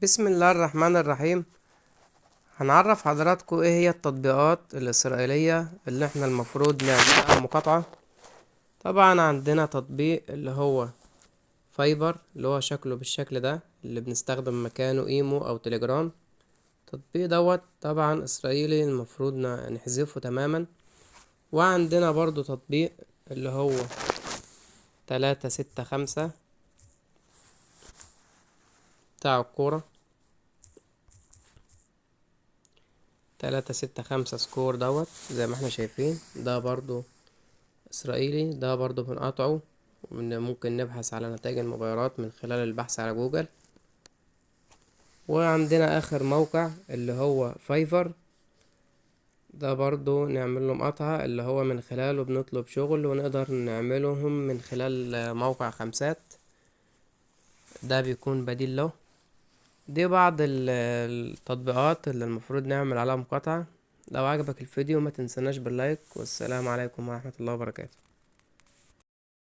بسم الله الرحمن الرحيم. هنعرف حضراتكم ايه هي التطبيقات الإسرائيلية اللي احنا المفروض نعملها مقاطعة. طبعا عندنا تطبيق اللي هو فايبر، اللي هو شكله بالشكل ده، اللي بنستخدم مكانه ايمو او تليجرام. التطبيق دوت طبعا إسرائيلي، المفروض نحذفه تماما. وعندنا برضو تطبيق اللي هو 365 بتاع الكورة. 365 سكور دوت زي ما احنا شايفين، ده برضو إسرائيلي، ده برضو بنقاطعه. ممكن نبحث على نتائج المباريات من خلال البحث على جوجل. وعندنا آخر موقع اللي هو فايفر، ده برضو نعمل له مقاطعة، اللي هو من خلاله بنطلب شغل ونقدر نعملهم من خلال موقع خمسات، ده بيكون بديل له. دي بعض التطبيقات اللي المفروض نعمل عليها مقاطعة. لو عجبك الفيديو ما تنسناش باللايك، والسلام عليكم ورحمة الله وبركاته.